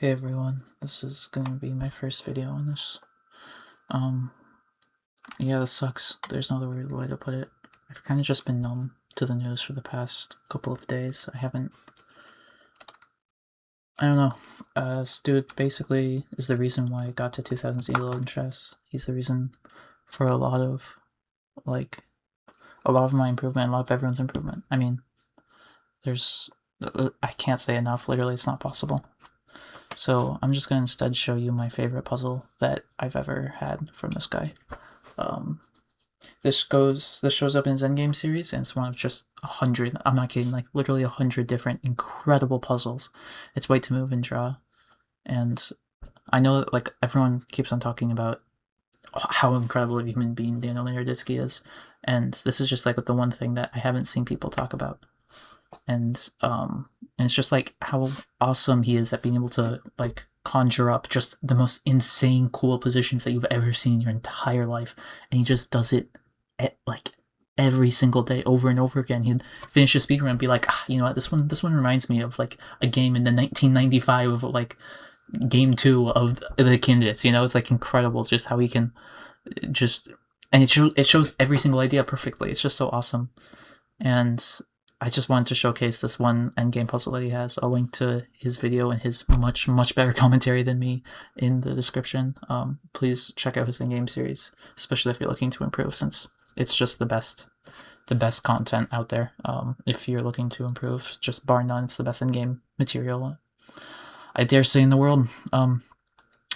Hey everyone, this is gonna be my first video on this. Um, yeah, this sucks. There's no other way to put it. I've kind of just been numb to the news for the past couple of days. I don't know. This dude basically is the reason why I got to 2000 elo in chess. He's the reason for a lot of my improvement, a lot of everyone's improvement. I mean, I can't say enough. Literally, it's not possible. So I'm just going to instead show you my favorite puzzle that I've ever had from this guy. This shows up in his endgame series, and it's one of just 100, I'm not kidding, like literally 100 different incredible puzzles. It's wait to move and draw. And I know that like everyone keeps on talking about how incredible a human being Danya is, and this is just like the one thing that I haven't seen people talk about. And it's just like how awesome he is at being able to like conjure up just the most insane cool positions that you've ever seen in your entire life, and he just does it at like every single day over and over again. He'd finish a speedrun and be like, you know what, this one reminds me of like a game in the 1995 of like game 2 of the candidates. You know, it's like incredible just how he can just, and it shows every single idea perfectly. It's just so awesome. And I just wanted to showcase this one endgame puzzle that he has. I'll link to his video and his much better commentary than me in the description. Please check out his endgame series, especially if you're looking to improve, since it's just the best content out there. If you're looking to improve, just bar none, it's the best endgame material I dare say in the world.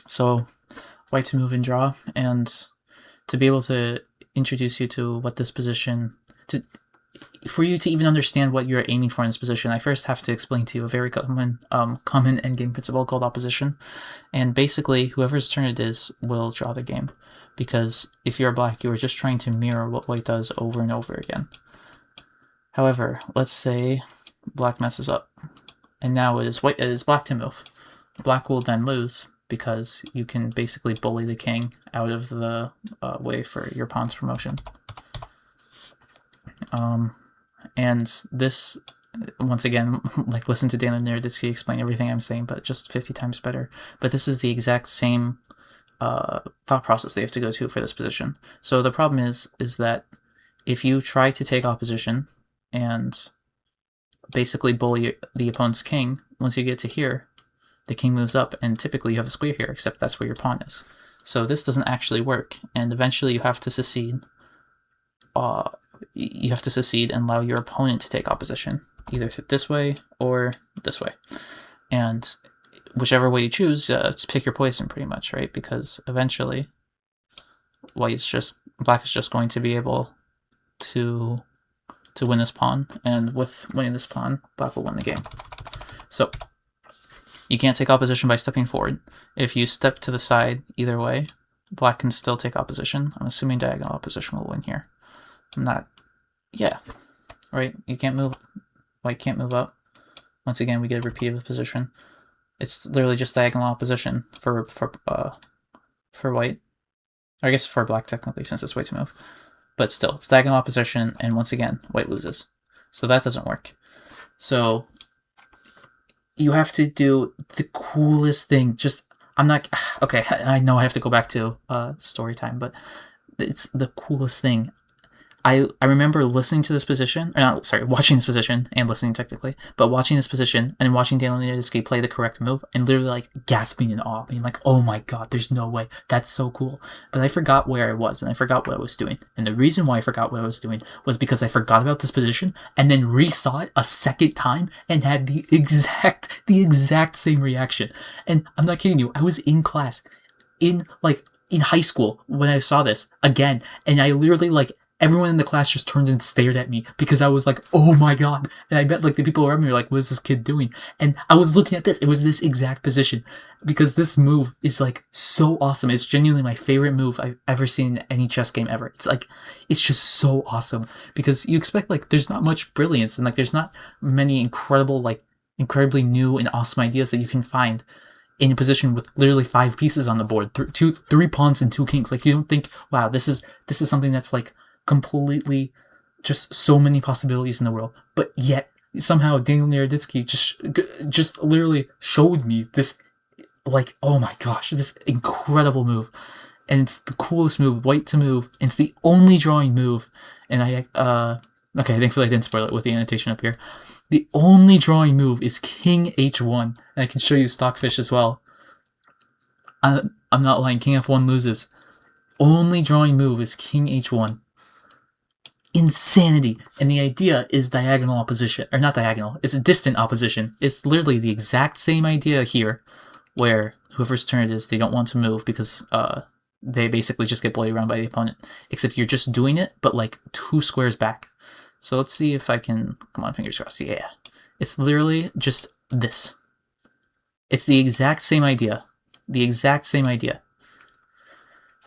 So white to move and draw, and to be able to introduce you to what this position for you to even understand what you're aiming for in this position, I first have to explain to you a very common endgame principle called opposition. And basically, whoever's turn it is will draw the game. Because if you're black, you are just trying to mirror what white does over and over again. However, let's say black messes up, and now it is black to move. Black will then lose, because you can basically bully the king out of the way for your pawn's promotion. And this, once again, like listen to Daniel Naroditsky explain everything I'm saying, but just 50 times better. But this is the exact same thought process they have to go to for this position. So the problem is that if you try to take opposition and basically bully the opponent's king, once you get to here, the king moves up, and typically you have a square here, except that's where your pawn is. So this doesn't actually work, and eventually you have to secede. You have to secede and allow your opponent to take opposition, either this way or this way. And whichever way you choose, just pick your poison pretty much, right? Because eventually black is just going to be able to win this pawn, and with winning this pawn, black will win the game. So you can't take opposition by stepping forward. If you step to the side either way, black can still take opposition. I'm assuming diagonal opposition will win here. Yeah, right, you can't move, white can't move up. Once again, we get a repeat of the position. It's literally just diagonal opposition for white. Or I guess for black technically, since it's white to move. But still, it's diagonal opposition, and once again, white loses. So that doesn't work. So you have to do the coolest thing. Okay, I know I have to go back to story time, but it's the coolest thing. I remember listening to this position, watching this position and listening technically, but watching this position and watching Daniel Naroditsky play the correct move and literally like gasping in awe, being like, oh my god, there's no way, that's so cool. But I forgot where I was, and I forgot what I was doing. And the reason why I forgot what I was doing was because I forgot about this position and then re-saw it a second time and had the exact same reaction. And I'm not kidding you, I was in class, in high school when I saw this again, and I literally like, everyone in the class just turned and stared at me because I was like, oh my god. And I bet like the people around me were like, what is this kid doing? And I was looking at this. It was this exact position, because this move is like so awesome. It's genuinely my favorite move I've ever seen in any chess game ever. It's just so awesome, because you expect like there's not much brilliance, and like there's not many incredibly new and awesome ideas that you can find in a position with literally 5 pieces on the board, 3 pawns and 2 kings. Like you don't think, wow, this is something that's like completely just so many possibilities in the world, but yet somehow Daniel Naroditsky just literally showed me this like, oh my gosh, this incredible move. And it's the coolest move, white to move, and it's the only drawing move. And okay, thankfully I didn't spoil it with the annotation up here. The only drawing move is King H1, and I can show you Stockfish as well. I'm not lying, King F1 loses. Only drawing move is King H1. Insanity. And the idea is diagonal opposition, or not diagonal, it's a distant opposition. It's literally the exact same idea here, where whoever's turn it is, they don't want to move because they basically just get bloodied around by the opponent. Except you're just doing it, but like 2 squares back. So let's see if I can, come on, fingers crossed, yeah. It's literally just this. It's the exact same idea. The exact same idea.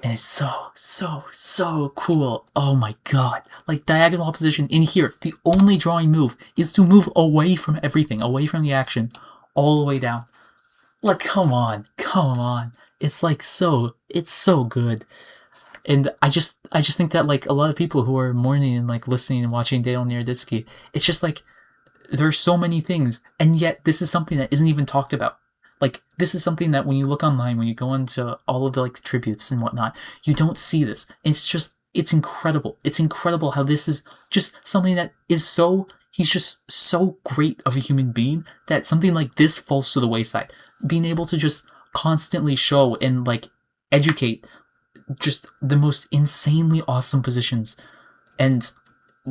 And it's so cool. Oh my god. Like, diagonal opposition in here, the only drawing move is to move away from everything, away from the action, all the way down. Like, come on. It's like it's so good. And I just think that, like, a lot of people who are mourning and like listening and watching Dale Nieraditsky, it's just like, there's so many things, and yet this is something that isn't even talked about. Like, this is something that when you look online, when you go into all of the like tributes and whatnot, you don't see this. And it's incredible. It's incredible how this is just something that is so, he's just so great of a human being that something like this falls to the wayside. Being able to just constantly show and like educate just the most insanely awesome positions and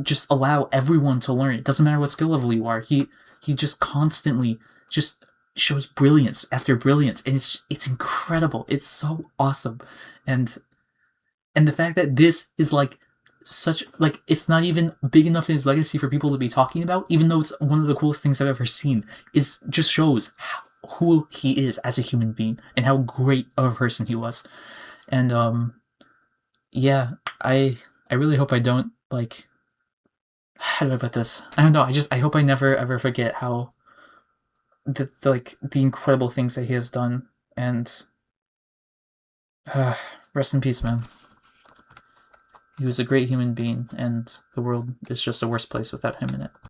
just allow everyone to learn. It doesn't matter what skill level you are. He just constantly just shows brilliance after brilliance, and it's incredible. It's so awesome. And the fact that this is like such, like, it's not even big enough in his legacy for people to be talking about, even though it's one of the coolest things I've ever seen, is just shows who he is as a human being and how great of a person he was. And yeah, I really hope I don't, like, how do I put this? I don't know. I hope I never ever forget how the incredible things that he has done. And rest in peace, man. He was a great human being, and the world is just a worse place without him in it.